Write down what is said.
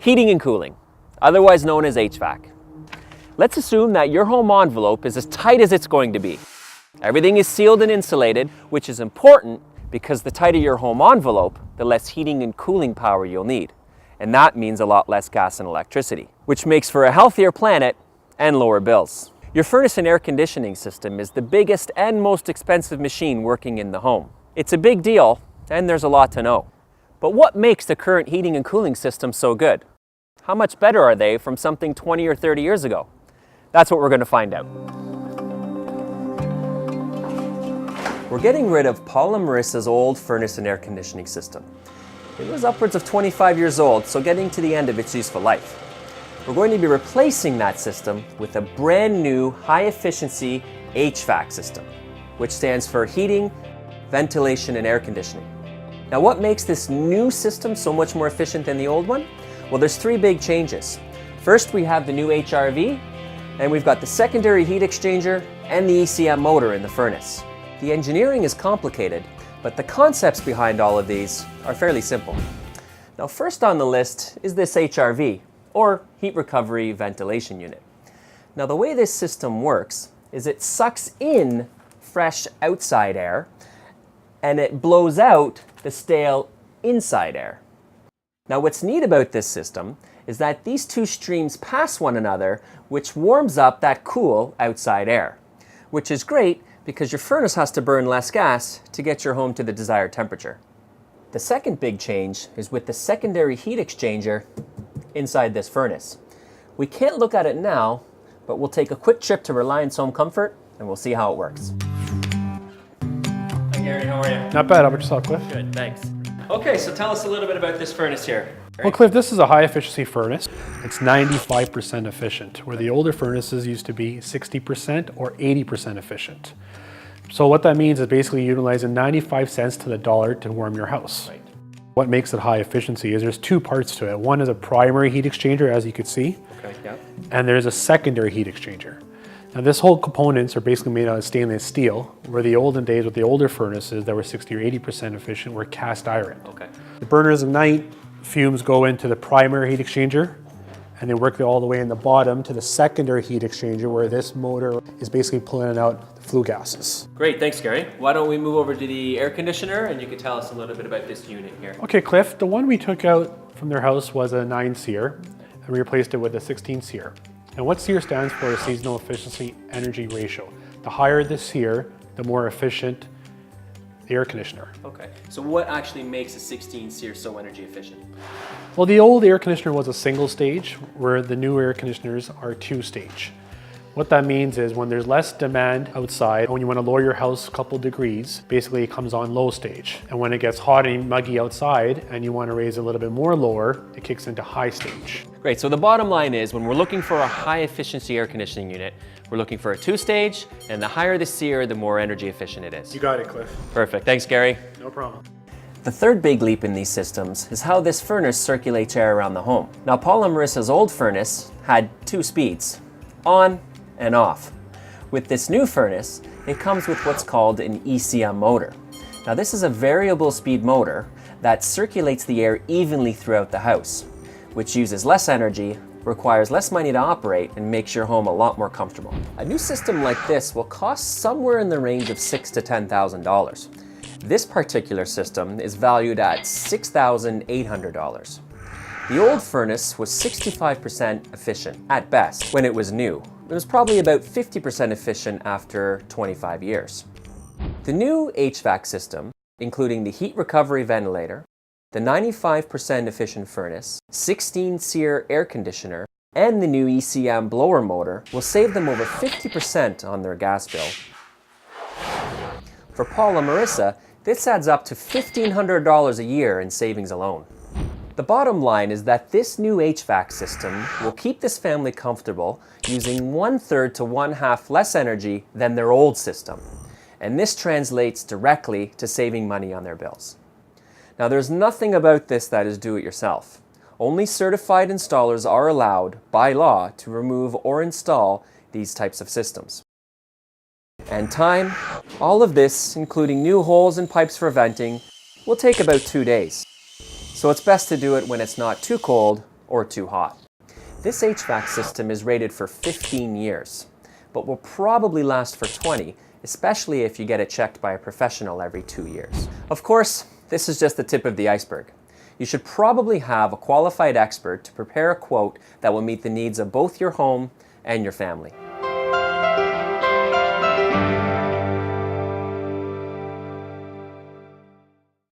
Heating and cooling, otherwise known as HVAC. Let's assume that your home envelope is as tight as it's going to be. Everything is sealed and insulated, which is important because the tighter your home envelope, the less heating and cooling power you'll need. And that means a lot less gas and electricity, which makes for a healthier planet and lower bills. Your furnace and air conditioning system is the biggest and most expensive machine working in the home. It's a big deal, and there's a lot to know. But what makes the current heating and cooling system so good? How much better are they from something 20 or 30 years ago? That's what we're going to find out. We're getting rid of Paul and Marissa's old furnace and air conditioning system. It was upwards of 25 years old, so getting to the end of its useful life. We're going to be replacing that system with a brand new high-efficiency HVAC system, which stands for heating, ventilation, and air conditioning. Now, what makes this new system so much more efficient than the old one? Well, there's three big changes. First, we have the new HRV, and we've got the secondary heat exchanger and the ECM motor in the furnace. The engineering is complicated, but the concepts behind all of these are fairly simple. Now, first on the list is this HRV, or Heat Recovery Ventilation Unit. Now, the way this system works is it sucks in fresh outside air and it blows out the stale inside air. Now, what's neat about this system is that these two streams pass one another, which warms up that cool outside air, which is great because your furnace has to burn less gas to get your home to the desired temperature. The second big change is with the secondary heat exchanger inside this furnace. We can't look at it now, but we'll take a quick trip to Reliance Home Comfort and we'll see how it works. Hi Gary, how are you? Not bad. How about yourself, Cliff? Good, thanks. Okay, so tell us a little bit about this furnace here. Well, Cliff, this is a high efficiency furnace. It's 95% efficient, where the older furnaces used to be 60% or 80% efficient. So what that means is basically utilizing 95 cents to the dollar to warm your house. Right. What makes it high efficiency is there's two parts to it. One is a primary heat exchanger, as you could see, Okay, yeah. and there's a secondary heat exchanger. Now this whole components are basically made out of stainless steel, where the olden days with the older furnaces that were 60 or 80% efficient were cast iron. Okay. The burners ignite, fumes go into the primary heat exchanger, and they work all the way in the bottom to the secondary heat exchanger, where this motor is basically pulling out the flue gases. Great, thanks Gary. Why don't we move over to the air conditioner and you can tell us a little bit about this unit here. Okay, Cliff, the one we took out from their house was a 9 SEER, and we replaced it with a 16 SEER. And what SEER stands for is Seasonal Efficiency Energy Ratio. The higher the SEER, the more efficient the air conditioner. Okay, so what actually makes a 16 SEER so energy efficient? Well, the old air conditioner was a single stage, where the new air conditioners are 2-stage. What that means is when there's less demand outside, when you want to lower your house a couple degrees, basically it comes on low stage. And when it gets hot and muggy outside and you want to raise a little bit more lower, it kicks into high stage. Great, so the bottom line is when we're looking for a high efficiency air conditioning unit, we're looking for a 2-stage, and the higher the SEER, the more energy efficient it is. You got it, Cliff. Perfect, thanks Gary. No problem. The third big leap in these systems is how this furnace circulates air around the home. Now, Paul and Marissa's old furnace had 2 speeds, on and off. With this new furnace, it comes with what's called an ECM motor. Now, this is a variable speed motor that circulates the air evenly throughout the house, which uses less energy, requires less money to operate, and makes your home a lot more comfortable. A new system like this will cost somewhere in the range of $6,000 to $10,000. This particular system is valued at $6,800. The old furnace was 65% efficient at best when it was new. It was probably about 50% efficient after 25 years. The new HVAC system, including the heat recovery ventilator, the 95% efficient furnace, 16 SEER air conditioner, and the new ECM blower motor will save them over 50% on their gas bill. For Paul and Marissa, this adds up to $1,500 a year in savings alone. The bottom line is that this new HVAC system will keep this family comfortable using 1/3 to 1/2 less energy than their old system. And this translates directly to saving money on their bills. Now, there's nothing about this that is do-it-yourself. Only certified installers are allowed by law to remove or install these types of systems. And time, all of this, including new holes and pipes for venting, will take about 2 days. So it's best to do it when it's not too cold or too hot. This HVAC system is rated for 15 years, but will probably last for 20, especially if you get it checked by a professional every 2 years. Of course, this is just the tip of the iceberg. You should probably have a qualified expert to prepare a quote that will meet the needs of both your home and your family.